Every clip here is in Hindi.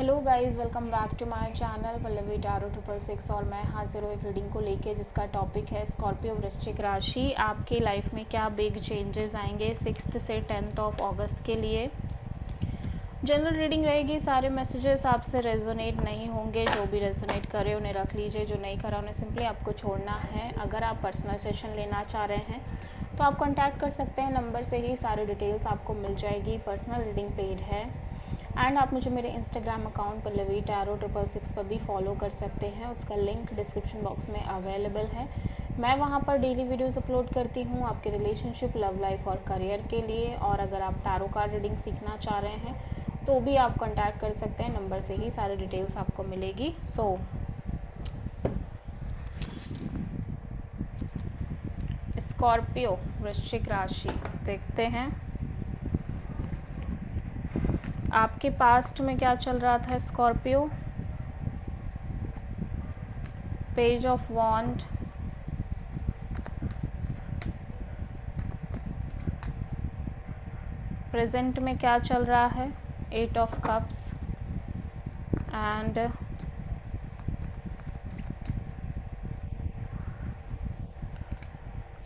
Hello guys, welcome back to my channel Pallavi tarot 666 और मैं हाजिर हूँ एक रीडिंग को लेके जिसका टॉपिक है स्कॉर्पियो वृश्चिक राशि। आपकी लाइफ में क्या बिग चेंजेस आएंगे 6 से 10 ऑफ अगस्त के लिए। जनरल रीडिंग रहेगी, सारे मैसेजेस आपसे रेजोनेट नहीं होंगे। जो भी रेजोनेट करे उन्हें रख लीजिए, जो नहीं करा उन्हें सिंपली आपको छोड़ना है। अगर आप पर्सनल सेशन लेना चाह रहे हैं तो आप कॉन्टैक्ट कर सकते हैं, नंबर से ही सारी डिटेल्स आपको मिल जाएगी। पर्सनल रीडिंग पेड है एंड आप मुझे मेरे इंस्टाग्राम अकाउंट पल्लवी टैरो 666 पर भी फॉलो कर सकते हैं। उसका लिंक डिस्क्रिप्शन बॉक्स में अवेलेबल है। मैं वहाँ पर डेली वीडियोस अपलोड करती हूँ आपके रिलेशनशिप, लव लाइफ और करियर के लिए। और अगर आप टैरो कार्ड रीडिंग सीखना चाह रहे हैं तो भी आप कॉन्टैक्ट कर सकते हैं, नंबर से ही सारी डिटेल्स आपको मिलेगी। स्कॉर्पियो वृश्चिक राशि देखते हैं आपके पास्ट में क्या चल रहा था। Scorpio, page of wand, present में क्या चल रहा है, 8 ऑफ कप्स एंड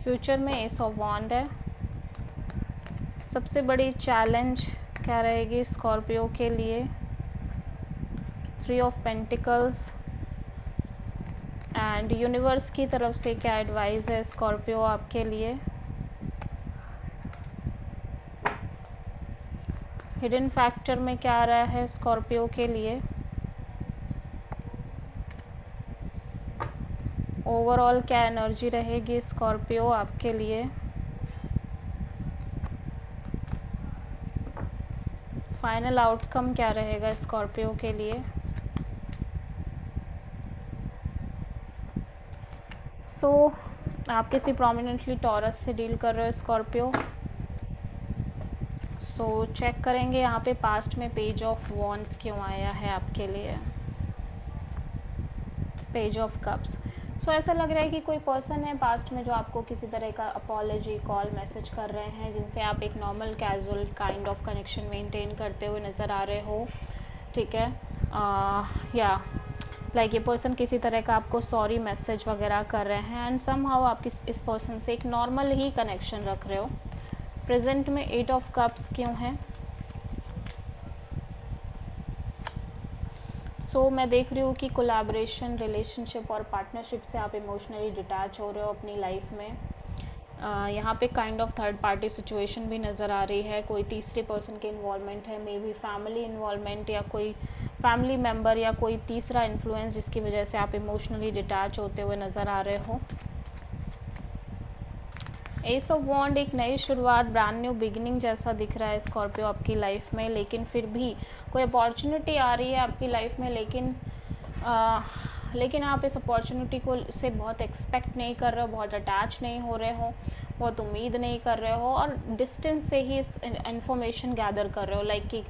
फ्यूचर में एस ऑफ वॉन्ड है। सबसे बड़ी चैलेंज क्या रहेगी स्कॉर्पियो के लिए, 3 ऑफ पेंटिकल्स एंड यूनिवर्स की तरफ से क्या एडवाइस है स्कॉर्पियो आपके लिए। हिडन फैक्टर में क्या आ रहा है स्कॉर्पियो के लिए, ओवरऑल क्या एनर्जी रहेगी स्कॉर्पियो आपके लिए। फाइनल आउटकम क्या रहेगा स्कॉर्पियो के लिए। आप किसी प्रोमिनेंटली टॉरस से डील कर रहे हो स्कॉर्पियो। चेक करेंगे यहाँ पे पास्ट में पेज ऑफ वॉन्ड्स क्यों आया है आपके लिए, पेज ऑफ कप्स। ऐसा लग रहा है कि कोई पर्सन है पास्ट में जो आपको किसी तरह का अपॉलॉजी कॉल मैसेज कर रहे हैं, जिनसे आप एक normal casual kind of connection maintain करते हुए नज़र आ रहे हो। ठीक है, या लाइक ये पर्सन किसी तरह का आपको सॉरी मैसेज वगैरह कर रहे हैं एंड समहाउ आप इस पर्सन से एक नॉर्मल ही कनेक्शन रख रहे हो। प्रेजेंट में 8 ऑफ कप्स क्यों है। मैं देख रही हूँ कि कोलैबोरेशन, रिलेशनशिप और पार्टनरशिप से आप इमोशनली डिटैच हो रहे हो अपनी लाइफ में। यहाँ पे kind of third party situation भी नज़र आ रही है, कोई तीसरे पर्सन के इन्वॉल्वमेंट है, मे बी फैमिली इन्वॉल्वमेंट या कोई फैमिली मेम्बर या कोई तीसरा इन्फ्लुएंस जिसकी वजह से आप इमोशनली डिटैच होते हुए नज़र आ रहे हो। एस ऑफ वॉन्ड एक नई शुरुआत, ब्रांड न्यू बिगिनिंग जैसा दिख रहा है स्कॉर्पियो आपकी लाइफ में। लेकिन फिर भी कोई अपॉर्चुनिटी आ रही है आपकी लाइफ में, लेकिन आप इस अपॉर्चुनिटी को से बहुत एक्सपेक्ट नहीं कर रहे हो, बहुत अटैच नहीं हो रहे हो, बहुत उम्मीद नहीं कर रहे हो और डिस्टेंस से ही इस इन्फॉर्मेशन गैदर कर रहे हो, लाइक कि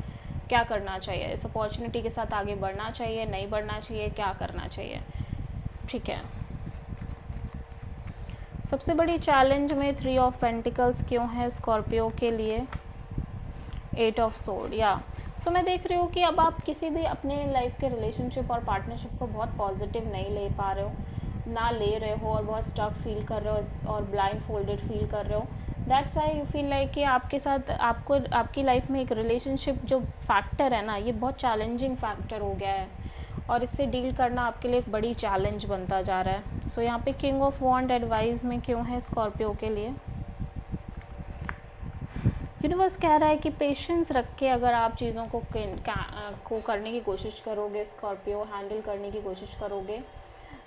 क्या करना चाहिए, इस अपॉर्चुनिटी के साथ आगे बढ़ना चाहिए, नहीं बढ़ना चाहिए, क्या करना चाहिए। ठीक है, सबसे बड़ी चैलेंज में 3 ऑफ पेंटिकल्स क्यों है स्कॉर्पियो के लिए, 8 ऑफ सोर्ड। या मैं देख रही हूँ कि अब आप किसी भी अपने लाइफ के रिलेशनशिप और पार्टनरशिप को बहुत पॉजिटिव नहीं ले पा रहे हो, ना ले रहे हो और बहुत स्टक फील कर रहे हो और ब्लाइंड फोल्डेड फील कर रहे हो। That's why you feel like कि आपके साथ आपकी लाइफ में एक रिलेशनशिप जो फैक्टर है ना, ये बहुत चैलेंजिंग फैक्टर हो गया है और इससे डील करना आपके लिए एक बड़ी चैलेंज बनता जा रहा है। यहाँ पे किंग ऑफ वॉन्ड एडवाइस में क्यों है स्कॉर्पियो के लिए। यूनिवर्स कह रहा है कि पेशेंस रख के अगर आप चीज़ों को करने की कोशिश करोगे स्कॉर्पियो, हैंडल करने की कोशिश करोगे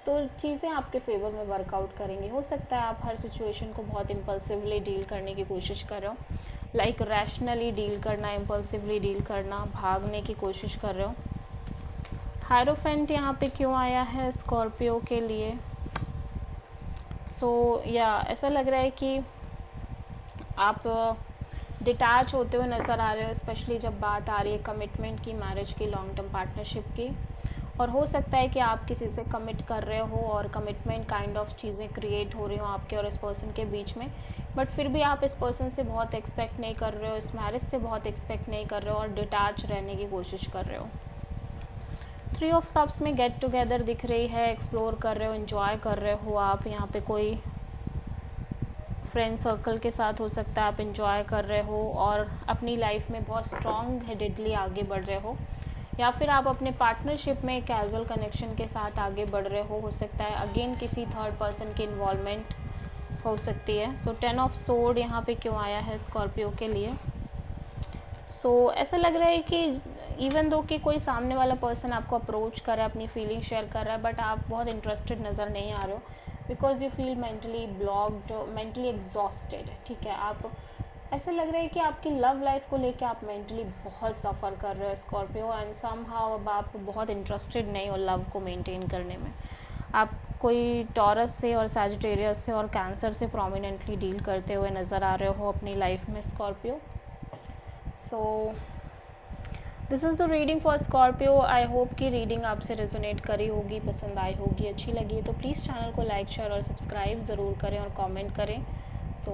तो चीज़ें आपके फेवर में वर्कआउट करेंगी। हो सकता है आप हर सिचुएशन को बहुत इम्पल्सिवली डील करने की कोशिश कर रहे हो, लाइक रैशनली डील करना, इम्पल्सिवली डील करना, भागने की कोशिश कर रहे हो। हायरोफेंट यहाँ पे क्यों आया है स्कॉर्पियो के लिए। ऐसा लग रहा है कि आप डिटैच होते हुए नज़र आ रहे हो, स्पेशली जब बात आ रही है कमिटमेंट की, मैरिज की, लॉन्ग टर्म पार्टनरशिप की। और हो सकता है कि आप किसी से कमिट कर रहे हो और कमिटमेंट काइंड ऑफ चीज़ें क्रिएट हो रही हो आपके और इस पर्सन के बीच में, बट फिर भी आप इस पर्सन से बहुत एक्सपेक्ट नहीं कर रहे हो, इस मैरिज से बहुत एक्सपेक्ट नहीं कर रहे हो और डिटैच रहने की कोशिश कर रहे हो। 3 ऑफ कप्स में गेट टुगेदर दिख रही है, एक्सप्लोर कर रहे हो, एंजॉय कर रहे हो आप। यहाँ पे कोई फ्रेंड सर्कल के साथ हो सकता है, आप एंजॉय कर रहे हो और अपनी लाइफ में बहुत स्ट्रॉन्ग हेडेडली आगे बढ़ रहे हो, या फिर आप अपने पार्टनरशिप में कैजुअल कनेक्शन के साथ आगे बढ़ रहे हो सकता है अगेन किसी थर्ड पर्सन की इन्वॉल्वमेंट हो सकती है। सो 10 ऑफ सोर्ड यहाँ पे क्यों आया है स्कॉर्पियो के लिए? ऐसा लग रहा है कि इवन दो कि कोई सामने वाला पर्सन आपको अप्रोच कर रहा है, अपनी फीलिंग शेयर कर रहा है, बट आप बहुत इंटरेस्टेड नज़र नहीं आ रहे हो, because you feel mentally blocked, mentally exhausted. ठीक है, आप ऐसा लग रहा है कि आपकी लव लाइफ को लेके आप मेंटली बहुत सफ़र कर रहे हो स्कॉर्पियो, एंड समहाउ अब आप बहुत इंटरेस्टेड नहीं हो लव को मेंटेन करने में। आप कोई टॉरस से और सैजिटेरियस से और कैंसर से प्रोमिनेंटली डील करते हुए नज़र आ रहे हो अपनी लाइफ में Scorpio. So this is the reading for Scorpio. I hope कि रीडिंग आपसे रेजोनेट करी होगी, पसंद आई होगी, अच्छी लगी तो प्लीज़ चैनल को लाइक शेयर और सब्सक्राइब ज़रूर करें और कमेंट करें। सो